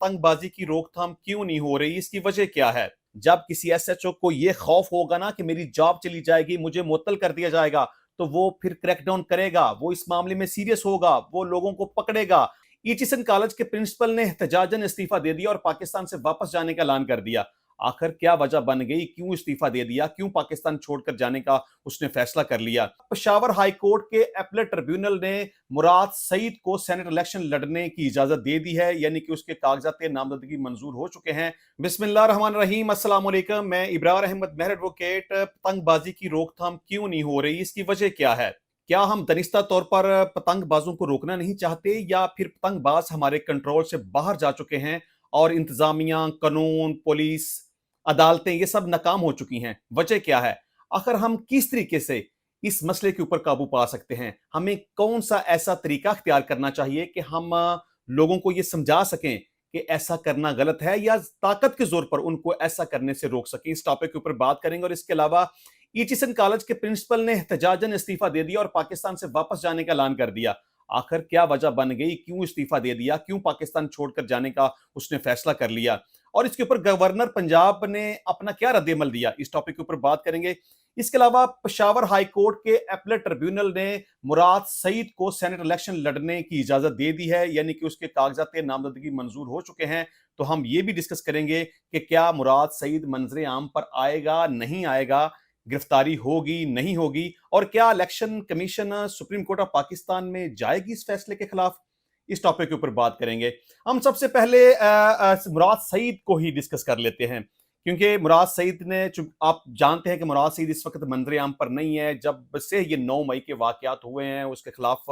पतंग बाजी की रोकथाम क्यों नहीं हो रही, इसकी वजह क्या है? जब किसी एसएचओ को ये खौफ होगा ना कि मेरी जॉब चली जाएगी, मुझे मुअत्तल कर दिया जाएगा, तो वो फिर क्रैकडाउन करेगा, वो इस मामले में सीरियस होगा, वो लोगों को पकड़ेगा। ईचीसन कॉलेज के प्रिंसिपल ने एहतजाजन इस्तीफा दे दिया और पाकिस्तान से वापस जाने का ऐलान कर दिया। आखिर क्या वजह बन गई, क्यों इस्तीफा दे दिया, क्यों पाकिस्तान छोड़कर जाने का उसने फैसला कर लिया? पेशावर हाई कोर्ट के अपीलेट ट्रिब्यूनल ने मुराद सईद को सेनेट इलेक्शन लड़ने की इजाजत दे दी है, यानी कि उसके कागजात नामजदगी मंजूर हो चुके हैं। बिस्मिल्लाह रहमान रहीम, अस्सलाम वालेकुम। मैं इब्रार अहमद मेहर एडवोकेट। पतंगबाजी की रोकथाम क्यों नहीं हो रही, इसकी वजह क्या है? क्या हम दनिस्ता तौर पर पतंगबाजों को रोकना नहीं चाहते, या फिर पतंगबाज हमारे कंट्रोल से बाहर जा चुके हैं और इंतजामिया, कानून, पुलिस, अदालतें ये सब नाकाम हो चुकी हैं? वजह क्या है? आखिर हम किस तरीके से इस मसले के ऊपर काबू पा सकते हैं? हमें कौन सा ऐसा तरीका अख्तियार करना चाहिए कि हम लोगों को ये समझा सकें कि ऐसा करना गलत है, या ताकत के जोर पर उनको ऐसा करने से रोक सकें? इस टॉपिक के ऊपर बात करेंगे। और इसके अलावा ईचीसन कॉलेज के प्रिंसिपल ने एहतजाजन इस्तीफा दे दिया और पाकिस्तान से वापस जाने का ऐलान कर दिया। आखिर क्या वजह बन गई, क्यों इस्तीफा दे दिया, क्यों पाकिस्तान छोड़कर जाने का उसने फैसला कर लिया? और इसके ऊपर गवर्नर पंजाब ने अपना क्या रद्द-ए-अमल दिया, इस टॉपिक के ऊपर बात करेंगे। इसके अलावा पेशावर हाई कोर्ट के अपीलेट ट्रिब्यूनल ने मुराद सईद को सेनेट इलेक्शन लड़ने की इजाजत दे दी है, यानी कि उसके कागजात नामजदगी मंजूर हो चुके हैं। तो हम ये भी डिस्कस करेंगे कि क्या मुराद सईद मंजरे आम पर आएगा, नहीं आएगा, गिरफ्तारी होगी, नहीं होगी, और क्या election commission supreme court of Pakistan में जाएगी इस फैसले के खिलाफ? इस टॉपिक के ऊपर बात करेंगे। हम सबसे पहले मुराद सईद को ही डिस्कस कर लेते हैं, क्योंकि मुराद सईद ने, आप जानते हैं कि मुराद सईद इस वक्त मंजरे आम पर नहीं है। जब से ये 9 मई के वाकयात हुए हैं, उसके खिलाफ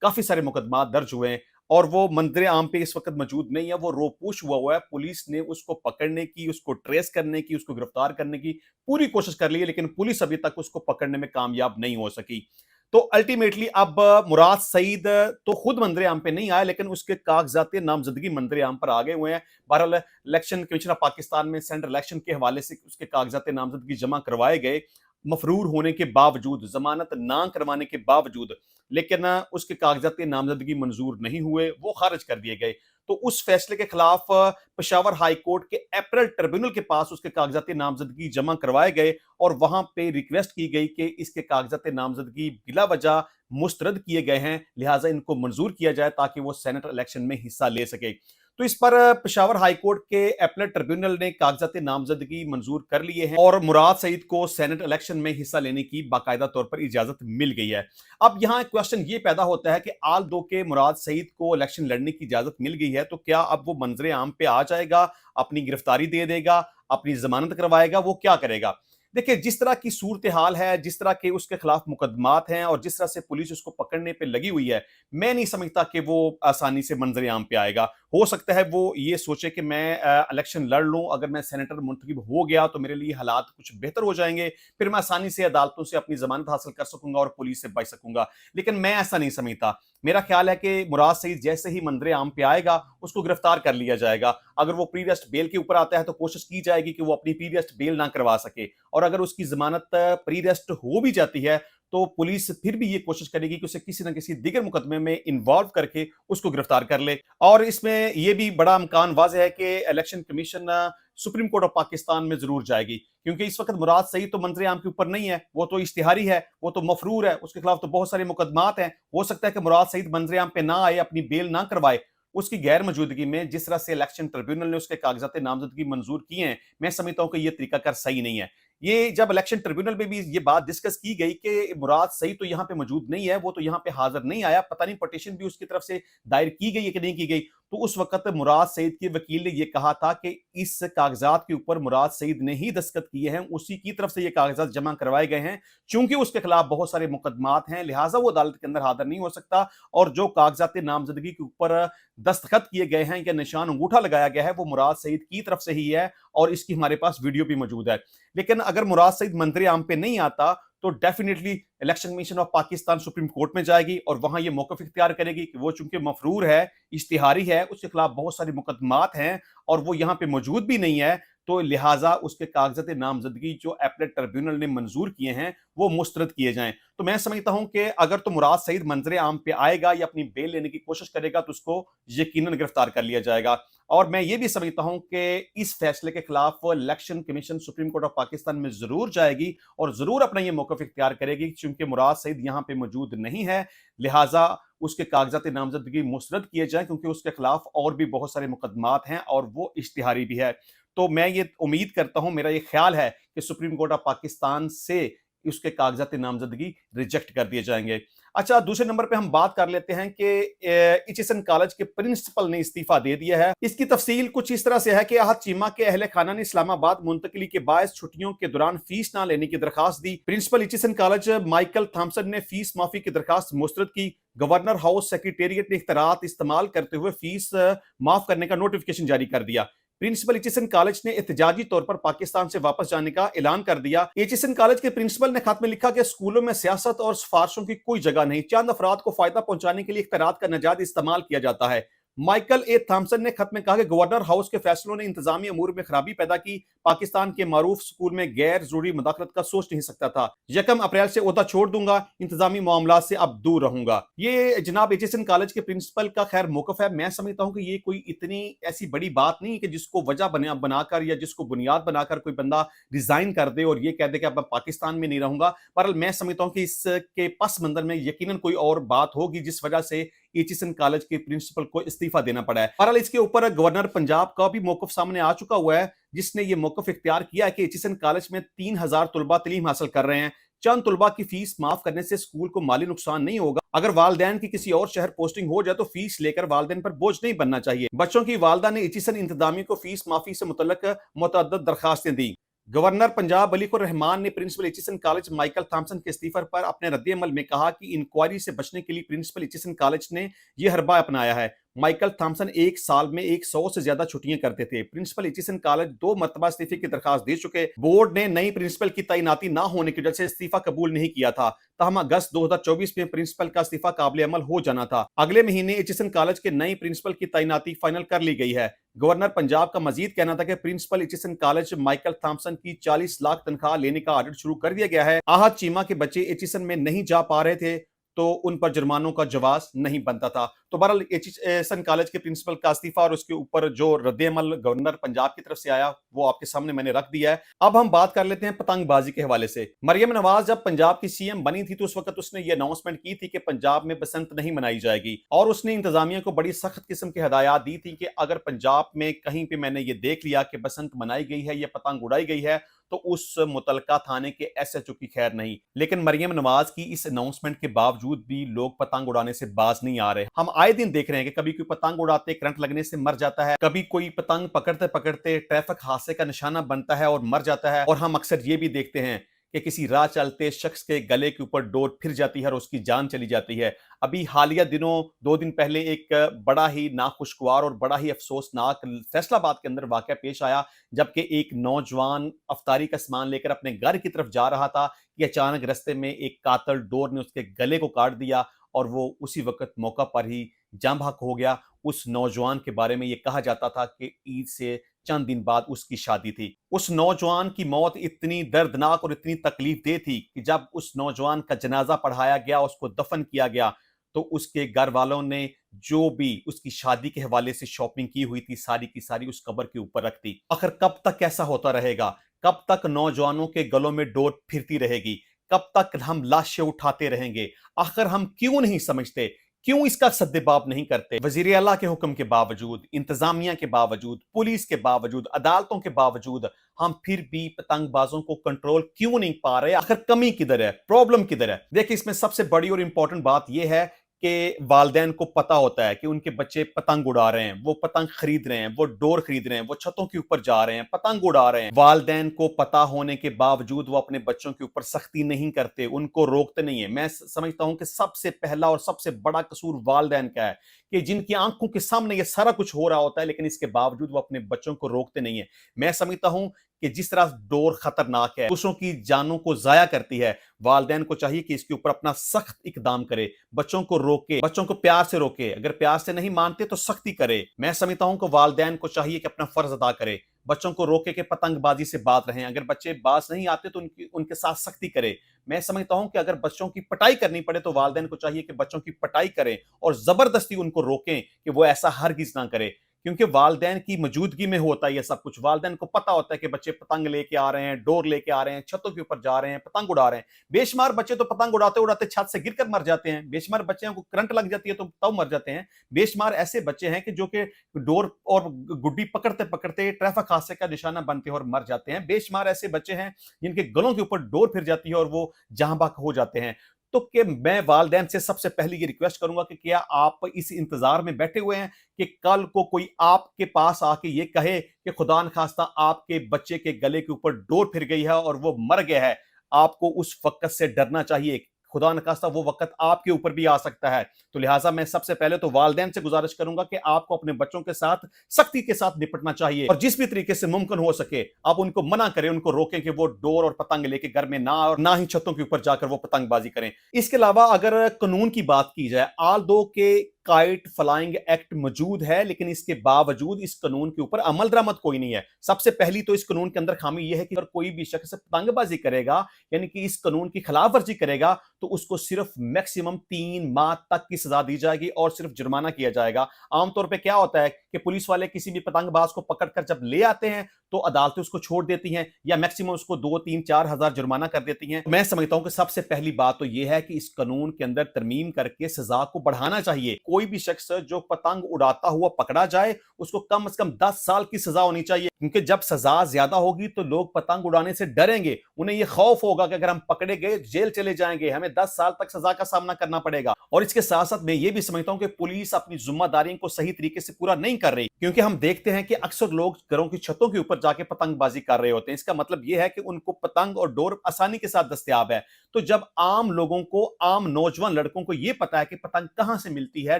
काफी सारे मुकदमा दर्ज हुए हैं और वो मंजरे आम पे इस वक्त मौजूद नहीं है। वो रोपूश हुआ है। पुलिस ने उसको पकड़ने की, उसको ट्रेस करने की, उसको गिरफ्तार करने की पूरी कोशिश कर ली है, लेकिन पुलिस अभी तक उसको पकड़ने में कामयाब नहीं हो सकी। तो अल्टीमेटली अब मुराद सईद तो खुद मंजरे आम पे नहीं आया, लेकिन उसके कागजात नामजदगी मंजरे आम पर आ गए हुए हैं। बहरहाल इलेक्शन कमीशन ऑफ पाकिस्तान में सेंट्रल इलेक्शन के हवाले से उसके कागजात नामजदगी जमा करवाए गए, मफरूर होने के बावजूद, जमानत ना करवाने के बावजूद, लेकिन उसके कागजात नामजदगी मंजूर नहीं हुए, वो खारिज कर दिए गए। तो उस फैसले के खिलाफ पेशावर हाई कोर्ट के अपीलेट ट्रिब्यूनल के पास उसके कागजात नामजदगी जमा करवाए गए और वहां पे रिक्वेस्ट की गई कि इसके कागजात नामजदगी बिला वजह मुस्तरद किए गए हैं, लिहाजा इनको मंजूर किया जाए ताकि वो सेनेट इलेक्शन में हिस्सा ले सके। तो इस पर पेशावर हाई कोर्ट के अपीलेट ट्रिब्यूनल ने कागजात नामजदगी मंजूर कर लिए हैं और मुराद सईद को सेनेट इलेक्शन में हिस्सा लेने की बाकायदा तौर पर इजाजत मिल गई है। अब यहां एक क्वेश्चन ये पैदा होता है कि आल दो के मुराद सईद को इलेक्शन लड़ने की इजाजत मिल गई है, तो क्या अब वो मंजरे आम पे आ जाएगा, अपनी गिरफ्तारी दे देगा, अपनी जमानत करवाएगा, वो क्या करेगा? देखिए, जिस तरह की सूरत हाल है, जिस तरह के उसके खिलाफ मुकदमात हैं और जिस तरह से पुलिस उसको पकड़ने पे लगी हुई है, मैं नहीं समझता कि वो आसानी से मंजरे आम पे आएगा। हो सकता है वो ये सोचे कि मैं इलेक्शन लड़ लूं, अगर मैं सेनेटर मुंतखब हो गया तो मेरे लिए हालात कुछ बेहतर हो जाएंगे, फिर मैं आसानी से अदालतों से अपनी जमानत हासिल कर सकूंगा और पुलिस से बच सकूंगा। लेकिन मैं ऐसा नहीं समझता। मेरा ख्याल है कि मुराद सईद जैसे ही मंजरे आम पे आएगा, उसको गिरफ्तार कर लिया जाएगा। अगर वो प्री अरेस्ट बेल के ऊपर आता है तो कोशिश की जाएगी कि वो अपनी प्री अरेस्ट बेल ना करवा सके, और अगर उसकी जमानत प्री अरेस्ट हो भी जाती है तो पुलिस फिर भी ये कोशिश करेगी कि उसे किसी न किसी दीगर मुकदमे में इन्वॉल्व करके उसको गिरफ्तार कर ले। और इसमें यह भी बड़ा इम्कान वाज़ेह है कि election commission supreme court of Pakistan में जरूर जाएगी, क्योंकि इस वक्त मुराद सईद तो मंजरे आम के ऊपर नहीं है, वो तो इश्तिहारी है, वो तो मफरूर है, उसके खिलाफ तो बहुत सारे मुकदमात हैं। हो सकता है कि मुराद सईद मंजरे आम पे ना आए, अपनी बेल ना करवाए। उसकी गैर मौजूदगी में जिस तरह से इलेक्शन ट्रिब्यूनल ने उसके कागजात नामजदगी मंजूर किए हैं, मैं समझता हूं कि यह तरीकाकार सही नहीं है। ये जब इलेक्शन ट्रिब्यूनल में भी ये बात डिस्कस की गई कि मुराद सईद तो यहाँ पे मौजूद नहीं है, वो तो यहाँ पे हाजिर नहीं आया, पता नहीं पटिशन भी उसकी तरफ से दायर की गई है कि नहीं की गई, तो उस वक्त मुराद सईद के वकील ने यह कहा था कि इस कागजात के ऊपर मुराद सईद ने ही दस्तखत किए हैं, उसी की तरफ से ये कागजात जमा करवाए गए हैं। चूंकि उसके खिलाफ बहुत सारे मुकदमात हैं, लिहाजा वो अदालत के अंदर हाजिर नहीं हो सकता, और जो कागजात नामजदगी के ऊपर दस्तखत किए गए हैं या निशान अंगूठा लगाया गया है, वो मुराद सईद की तरफ से ही है, और इसकी हमारे पास वीडियो भी मौजूद है। लेकिन अगर मुराद सईद मंजरे आम पे नहीं आता तो definitely election commission of Pakistan supreme court में जाएगी और वहां ये मौकफ इख्तियार करेगी कि वो चूंकि मफरूर है, इश्तिहारी है, उसके खिलाफ बहुत सारे मुकदमात हैं और वो यहाँ पे मौजूद भी नहीं है, तो लिहाजा उसके कागजात नामजदगी जो अपीलेट ट्रिब्यूनल ने मंजूर किए हैं वो मुस्तरद किए जाएं। तो मैं समझता हूं कि अगर तो मुराद सईद मंजरे आम पे आएगा या अपनी बेल लेने की कोशिश करेगा तो उसको यकीनन गिरफ्तार कर लिया जाएगा। اور میں یہ بھی سمجھتا ہوں کہ اس فیصلے کے خلاف election commission supreme court of Pakistan میں ضرور جائے گی اور ضرور اپنا یہ موقف اختیار کرے گی، چونکہ مراد سعید یہاں پہ موجود نہیں ہے، لہٰذا اس کے کاغذات نامزدگی مسترد کیے جائیں، کیونکہ اس کے خلاف اور بھی بہت سارے مقدمات ہیں اور وہ اشتہاری بھی ہے۔ تو میں یہ امید کرتا ہوں، میرا یہ خیال ہے کہ سپریم کورٹ آف پاکستان سے اس کے کاغذات نامزدگی ریجیکٹ کر دیے جائیں گے۔ اچھا، دوسرے نمبر پہ ہم بات کر لیتے ہیں کہ ایچ کالج کے پرنسپل نے استعفیٰ دے دیا ہے۔ اس کی تفصیل کچھ اس طرح سے ہے کہ احد چیمہ کے اہل خانہ نے اسلام آباد منتقلی کے باعث چھٹیوں کے دوران فیس نہ لینے کی درخواست دی۔ Principal H college Michael Thomson نے فیس معافی کی درخواست مسترد کی۔ گورنر ہاؤس سیکریٹریٹ نے اختیارات استعمال کرتے ہوئے فیس معاف کرنے کا نوٹیفکیشن جاری کر دیا۔ پرنسپل ایچ کالج نے احتجاجی طور پر پاکستان سے واپس جانے کا اعلان کر دیا۔ ایچ کالج کے پرنسپل نے خط میں لکھا کہ اسکولوں میں سیاست اور سفارشوں کی کوئی جگہ نہیں، چند افراد کو فائدہ پہنچانے کے لیے اختیارات کا ناجائز استعمال کیا جاتا ہے۔ مائیکل اے تھامسن نے خط میں کہا کہ گورنر ہاؤس کے فیصلوں نے انتظامی امور میں خرابی پیدا کی، پاکستان کے معروف اسکول میں غیر ضروری مداخلت کا سوچ نہیں سکتا تھا، 1 اپریل سے عہدہ چھوڑ دوں گا، انتظامی معاملات سے اب دور رہوں گا۔ یہ جناب ایچ کالج کے پرنسپل کا خیر موقف ہے۔ میں سمجھتا ہوں کہ یہ کوئی اتنی ایسی بڑی بات نہیں کہ جس کو وجہ بنا کر یا جس کو بنیاد بنا کر کوئی بندہ ریزائن کر دے اور یہ کہہ دے کہ اب میں پاکستان میں نہیں رہوں گا۔ بہرحال میں سمجھتا ہوں کہ اس کے پس منظر میں یقیناً کوئی اور بات ہوگی جس وجہ سے ایچ کالج کے پرنسپل کو استعفیٰ دینا پڑا ہے۔ بہرحال اس کے اوپر گورنر پنجاب کا بھی موقف سامنے آ چکا ہوا ہے، جس نے یہ موقف اختیار کیا ہے کہ ایچ کالج میں 3000 طلبہ تعلیم حاصل کر رہے ہیں، چند طلبہ کی فیس معاف کرنے سے اسکول کو مالی نقصان نہیں ہوگا۔ اگر والدین کی کسی اور شہر پوسٹنگ ہو جائے تو فیس لے کر والدین پر بوجھ نہیں بننا چاہیے۔ بچوں کی والدہ نے ایچ انتظامیہ کو فیس معافی سے متعلق متعدد درخواستیں دی۔ گورنر پنجاب علی الرحمان نے principal H college Michael Thomson کے استعفے پر اپنے رد عمل میں کہا کہ انکوائری سے بچنے کے لیے پرنسپل ایچ کالج نے یہ حربہ اپنایا ہے۔ مائیکل تھامسن ایک سال میں 100 سے زیادہ چھٹیاں کرتے تھے۔ پرنسپل ایچ کالج 2 مرتبہ استعفے کی درخواست دے چکے۔ بورڈ نے نئی پرنسپل کی تعیناتی نہ ہونے کی وجہ سے استعفیٰ قبول نہیں کیا تھا، تاہم اگست 2024 میں پرنسپل کا استعفیٰ قابل عمل ہو جانا تھا۔ اگلے مہینے ایچ کالج کے نئی پرنسپل کی تعیناتی فائنل کر لی گئی ہے۔ گورنر پنجاب کا مزید کہنا تھا کہ principal H college Michael Thomson کی 40 لاکھ تنخواہ لینے کا آڈٹ شروع کر دیا گیا ہے۔ احد چیمہ کے بچے ایچ میں نہیں جا پا رہے تھے تو ان پر جرمانوں کا جواز نہیں بنتا تھا۔ تو بہرحال ایچ کالج کے پرنسپل کا استعفیٰ اور اس کے اوپر جو رد عمل گورنر پنجاب کی طرف سے آیا وہ آپ کے سامنے میں نے رکھ دیا ہے۔ اب ہم بات کر لیتے ہیں پتنگ بازی کے حوالے سے۔ مریم نواز جب پنجاب کی سی ایم بنی تھی تو اس وقت اس نے یہ اناؤنسمنٹ کی تھی کہ پنجاب میں بسنت نہیں منائی جائے گی، اور اس نے انتظامیہ کو بڑی سخت قسم کی ہدایات دی تھی کہ اگر پنجاب میں کہیں پہ میں نے یہ دیکھ لیا کہ بسنت منائی گئی ہے یا پتنگ اڑائی گئی ہے تو اس متعلقہ تھانے کے ایس ایچ او کی خیر نہیں۔ لیکن مریم نواز کی اس اناؤنسمنٹ کے باوجود بھی لوگ پتنگ اڑانے سے باز نہیں آ رہے۔ ہم آئے دن دیکھ رہے ہیں کہ کبھی کوئی پتنگ اڑاتے کرنٹ لگنے سے مر جاتا ہے، کبھی کوئی پتنگ پکڑتے پکڑتے ٹریفک حادثے کا نشانہ بنتا ہے اور مر جاتا ہے، اور ہم اکثر یہ بھی دیکھتے ہیں کہ کسی راہ چلتے شخص کے گلے کے اوپر ڈور پھر جاتی ہے اور اس کی جان چلی جاتی ہے۔ ابھی حالیہ دنوں 2 دن پہلے ایک بڑا ہی ناخوشگوار اور بڑا ہی افسوسناک فیصل آباد کے اندر واقعہ پیش آیا، جبکہ ایک نوجوان افطاری کا سامان لے کر اپنے گھر کی طرف جا رہا تھا کہ اچانک رستے میں ایک قاتل ڈور نے اس کے گلے کو کاٹ دیا اور وہ اسی وقت موقع پر ہی جاں بحق ہو گیا۔ اس نوجوان کے بارے میں یہ کہا جاتا تھا کہ عید سے چند دن بعد اس کی شادی تھی۔ اس نوجوان کی موت اتنی دردناک اور اتنی تکلیف دہ تھی کہ جب اس نوجوان کا جنازہ پڑھایا گیا، اس کو دفن کیا گیا، تو اس کے گھر والوں نے جو بھی اس کی شادی کے حوالے سے شاپنگ کی ہوئی تھی ساری کی ساری اس قبر کے اوپر رکھ دی۔ آخر کب تک ایسا ہوتا رہے گا؟ کب تک نوجوانوں کے گلوں میں ڈور پھرتی رہے گی؟ کب تک ہم لاشیں اٹھاتے رہیں گے؟ آخر ہم کیوں نہیں سمجھتے، کیوں اس کا سدباب نہیں کرتے؟ وزیر اعلیٰ کے حکم کے باوجود، انتظامیہ کے باوجود، پولیس کے باوجود، عدالتوں کے باوجود ہم پھر بھی پتنگ بازوں کو کنٹرول کیوں نہیں پا رہے؟ آخر کمی کدھر ہے؟ پرابلم کدھر ہے؟ دیکھیں، اس میں سب سے بڑی اور امپورٹنٹ بات یہ ہے کہ والدین کو پتا ہوتا ہے کہ ان کے بچے پتنگ اڑا رہے ہیں، وہ پتنگ خرید رہے ہیں، وہ ڈور خرید رہے ہیں، وہ چھتوں کے اوپر جا رہے ہیں، پتنگ اڑا رہے ہیں۔ والدین کو پتا ہونے کے باوجود وہ اپنے بچوں کے اوپر سختی نہیں کرتے، ان کو روکتے نہیں ہیں۔ میں سمجھتا ہوں کہ سب سے پہلا اور سب سے بڑا قصور والدین کا ہے کہ جن کی آنکھوں کے سامنے یہ سارا کچھ ہو رہا ہوتا ہے لیکن اس کے باوجود وہ اپنے بچوں کو روکتے نہیں ہیں۔ میں سمجھتا ہوں کہ جس طرح ڈور خطرناک ہے، دوسروں کی جانوں کو ضائع کرتی ہے، والدین کو چاہیے کہ اس کے اوپر اپنا سخت اقدام کرے، بچوں کو روکے، بچوں کو پیار سے روکے، اگر پیار سے نہیں مانتے تو سختی کرے۔ میں سمجھتا ہوں کہ والدین کو چاہیے کہ اپنا فرض ادا کرے، بچوں کو روکے کہ پتنگ بازی سے باز رہیں، اگر بچے باز نہیں آتے تو ان کے ساتھ سختی کرے۔ میں سمجھتا ہوں کہ اگر بچوں کی پٹائی کرنی پڑے تو والدین کو چاہیے کہ بچوں کی پٹائی کریں اور زبردستی ان کو روکیں کہ وہ ایسا ہرگز نہ کرے، क्योंकि वालिदैन की मौजूदगी में होता है ये सब कुछ। वालिदैन को पता होता है कि बच्चे पतंग लेके आ रहे हैं, डोर लेके आ रहे हैं, छतों के ऊपर जा रहे हैं, पतंग उड़ा रहे हैं। बेशुमार बच्चे तो पतंग उड़ाते उड़ाते छत से गिरकर मर जाते हैं। बेशुमार बच्चों को करंट लग जाती है तो तब मर जाते हैं। बेशुमार ऐसे बच्चे हैं कि जो कि डोर और गुड्डी पकड़ते पकड़ते ट्रैफिक हादसे का निशाना बनते हैं और मर जाते हैं। बेशुमार ऐसे बच्चे हैं जिनके गलों के ऊपर डोर फिर जाती है और वो जहां बहक हो जाते हैं। तो कि मैं वालिदैन से सबसे पहले ये रिक्वेस्ट करूंगा कि क्या आप इस इंतजार में बैठे हुए हैं कि कल को कोई आपके पास आके ये कहे कि खुदा न खास्ता आपके बच्चे के गले के ऊपर डोर फिर गई है और वो मर गया है। आपको उस वक्त से डरना चाहिए। खुदा न खास्ता वो वक्त आपके ऊपर भी आ सकता है। तो लिहाजा मैं सबसे पहले तो वालिदैन से गुजारिश करूंगा कि आपको अपने बच्चों के साथ सख्ती के साथ निपटना चाहिए और जिस भी तरीके से मुमकिन हो सके आप उनको मना करें, उनको रोकें कि वो डोर और पतंग लेके घर में ना और ना ही छतों के ऊपर जाकर वो पतंगबाजी करें। इसके अलावा अगर कानून की बात की जाए, आल दो के काइट फ्लाइंग एक्ट मौजूद है, लेकिन इसके बावजूद इस कानून के ऊपर अमल दरामद कोई नहीं है। सबसे पहली तो इस कानून के अंदर खामी यह है कि अगर कोई भी शख्स पतंगबाजी करेगा, यानी कि इस कानून की खिलाफ वर्जी करेगा, तो उसको सिर्फ मैक्सिमम 3 माह तक की सजा दी जाएगी और सिर्फ जुर्माना किया जाएगा। आमतौर पर क्या होता है कि पुलिस वाले किसी भी पतंगबाज को पकड़कर जब ले आते हैं तो अदालतें उसको छोड़ देती हैं या मैक्सिमम उसको 2-3-4 हजार जुर्माना कर देती हैं। मैं समझता हूं कि सबसे पहली बात तो यह है कि इस कानून के अंदर तरमीम करके सजा को बढ़ाना चाहिए। कोई भी शख्स जो पतंग उड़ाता हुआ पकड़ा जाए उसको कम से कम 10 साल की सजा होनी चाहिए, क्योंकि जब सजा ज्यादा होगी तो लोग पतंग उड़ाने से डरेंगे। उन्हें यह खौफ होगा कि अगर हम पकड़े गए जेल चले जाएंगे, हमें 10 साल तक सजा का सामना करना पड़ेगा। और इसके साथ साथ मैं ये भी समझता हूं कि पुलिस अपनी जिम्मेदारियों को सही तरीके से पूरा नहीं कर रही, क्योंकि हम देखते हैं कि अक्सर लोग घरों की छतों के ऊपर जाके पतंगबाजी कर रहे होते हैं। इसका मतलब यह है कि उनको पतंग और डोर आसानी के साथ दस्तयाब है। तो जब आम लोगों को, आम नौजवान लड़कों को यह पता है कि पतंग कहां से मिलती है,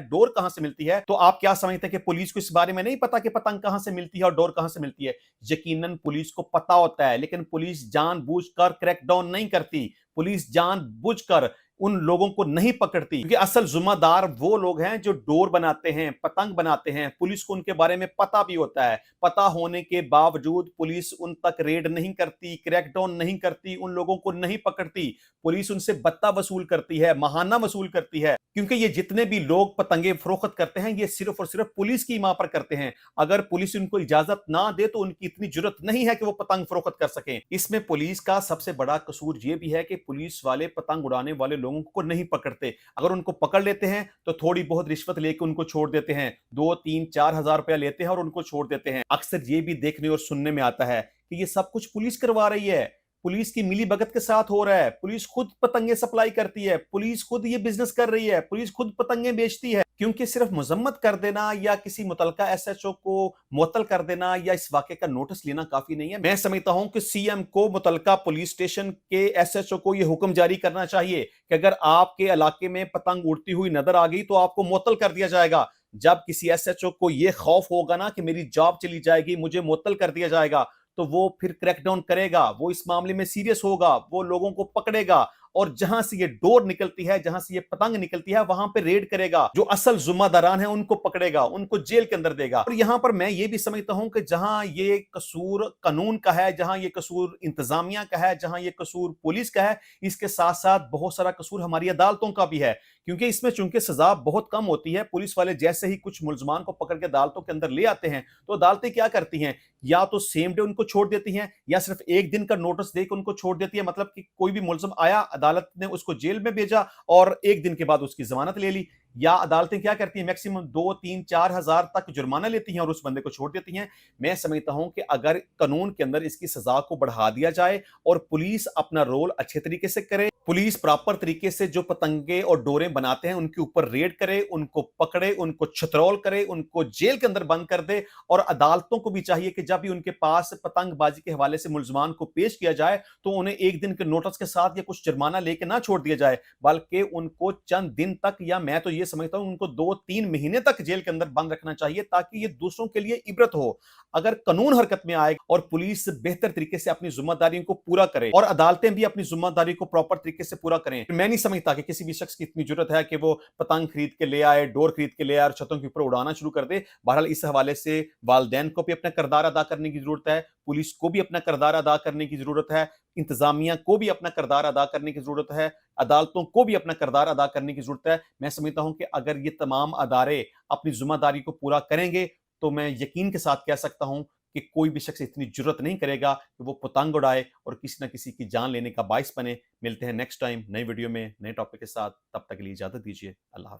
डोर कहां से मिलती है, तो आप क्या समझते हैं कि पुलिस को इस बारे में नहीं पता कि पतंग कहां से मिलती है और डोर कहां से मिलती है? यकीनन पुलिस को पता होता है, लेकिन पुलिस जानबूझकर क्रैकडाउन नहीं करती। पुलिस जानबूझकर उन लोगों को नहीं पकड़ती, क्योंकि असल जिम्मेदार वो लोग हैं जो डोर बनाते हैं, पतंग बनाते हैं। पुलिस को उनके बारे में पता भी होता है। पता होने के बावजूद पुलिस उन तक रेड नहीं करती, क्रैकडाउन नहीं करती, उन लोगों को नहीं पकड़ती। पुलिस उनसे बत्ता वसूल करती है, महाना वसूल करती है, क्योंकि ये जितने भी लोग पतंगे फरोख्त करते हैं ये सिर्फ और सिर्फ पुलिस की मां पर करते हैं। अगर पुलिस उनको इजाजत ना दे तो उनकी इतनी जरूरत नहीं है कि वो पतंग फरोख्त कर सकें। इसमें पुलिस का सबसे बड़ा कसूर ये भी है कि पुलिस वाले पतंग उड़ाने वाले लोगों को नहीं पकड़ते। अगर उनको पकड़ लेते हैं तो थोड़ी बहुत रिश्वत लेके उनको छोड़ देते हैं, 2-3-4 हजार रुपया लेते हैं और उनको छोड़ देते हैं। अक्सर ये भी देखने और सुनने में आता है कि ये सब कुछ पुलिस करवा रही है, पुलिस की मिली भगत के साथ हो रहा है, पुलिस खुद पतंगे सप्लाई करती है, पुलिस खुद ये बिजनेस कर रही है, पुलिस खुद पतंगे बेचती है। क्योंकि सिर्फ मजम्मत कर देना या किसी मुतलका एसएचओ को मुअत्तल कर देना या इस वाक़े का नोटिस लेना काफी नहीं है। मैं समझता हूं कि सीएम को मुतलका पुलिस स्टेशन के एसएचओ को यह हुक्म जारी करना चाहिए कि अगर आपके इलाके में पतंग उड़ती हुई नजर आ गई तो आपको मुअत्तल कर दिया जाएगा। जब किसी एसएचओ को यह खौफ होगा ना कि मेरी जॉब चली जाएगी, मुझे मुअत्तल कर दिया जाएगा, तो वो फिर क्रैकडाउन करेगा, वो इस मामले में सीरियस होगा, वो लोगों को पकड़ेगा और जहां से ये डोर निकलती है, जहां से ये पतंग निकलती है, वहां पे रेड करेगा। जो असल जिम्मेदारान है उनको पकड़ेगा, उनको जेल के अंदर देगा। और यहां पर मैं ये भी समझता हूं कि जहां ये कसूर कानून का है, जहां ये कसूर इंतजामिया का है, जहां ये कसूर पुलिस का है, इसके साथ साथ बहुत सारा कसूर हमारी अदालतों का भी है, क्योंकि इसमें चूंकि सजा बहुत कम होती है। पुलिस वाले जैसे ही कुछ मुलजमान को पकड़ के अदालतों के अंदर ले आते हैं तो अदालतें क्या करती हैं, या तो सेम डे उनको छोड़ देती हैं या सिर्फ एक दिन का नोटिस देकर उनको छोड़ देती है। मतलब कि कोई भी मुलजिम आया, अदालत ने उसको जेल में भेजा और एक दिन के बाद उसकी जमानत ले ली। या अदालतें क्या करती हैं, मैक्सिमम 2-3-4 हजार तक जुर्माना लेती हैं और उस बंदे को छोड़ देती हैं। मैं समझता हूं कि अगर कानून के अंदर इसकी सजा को बढ़ा दिया जाए और पुलिस अपना रोल अच्छे तरीके से करे, पुलिस प्रॉपर तरीके से जो पतंगे और डोरें बनाते हैं उनके ऊपर रेड करे, उनको पकड़े, उनको छतरौल करे, उनको जेल के अंदर बंद कर दे। और अदालतों को भी चाहिए कि जब भी उनके पास पतंगबाजी के हवाले से मुलजमान को पेश किया जाए तो उन्हें एक दिन के नोटिस के साथ या कुछ जुर्माना लेके ना छोड़ दिया जाए, बल्कि उनको चंद दिन तक, या मैं तो ये समझता हूं उनको 2-3 महीने तक जेल के अंदर बंद रखना चाहिए, ताकि ये दूसरों के लिए इबरत हो। अगर कानून हरकत में आए और पुलिस बेहतर तरीके से अपनी जिम्मेदारियों को पूरा करे और अदालतें भी अपनी जिम्मेदारी को प्रॉपर तरीके से पूरा करें, मैं नहीं समझता कि किसी भी शख्स की इतनी जरूरत है कि वो पतंग खरीद के ले आए, डोर खरीद के ले आए और छतों के ऊपर उड़ाना शुरू कर दे। बहरहाल इस हवाले से वालिदैन को भी अपना किरदार अदा करने की जरूरत है, पुलिस को भी अपना किरदार अदा करने की जरूरत है, इंतजामिया को भी अपना किरदार अदा करने की जरूरत है, अदालतों को भी अपना किरदार अदा करने की जरूरत है। मैं समझता हूं कि अगर ये तमाम अदारे अपनी जिम्मेदारी को पूरा करेंगे تو میں یقین کے ساتھ کہہ سکتا ہوں کہ کوئی بھی شخص اتنی جرت نہیں کرے گا کہ وہ پتنگ اڑائے اور کسی نہ کسی کی جان لینے کا باعث بنے۔ ملتے ہیں نیکسٹ ٹائم نئی ویڈیو میں نئے ٹاپک کے ساتھ، تب تک کے لیے اجازت دیجیے، اللہ حافظ۔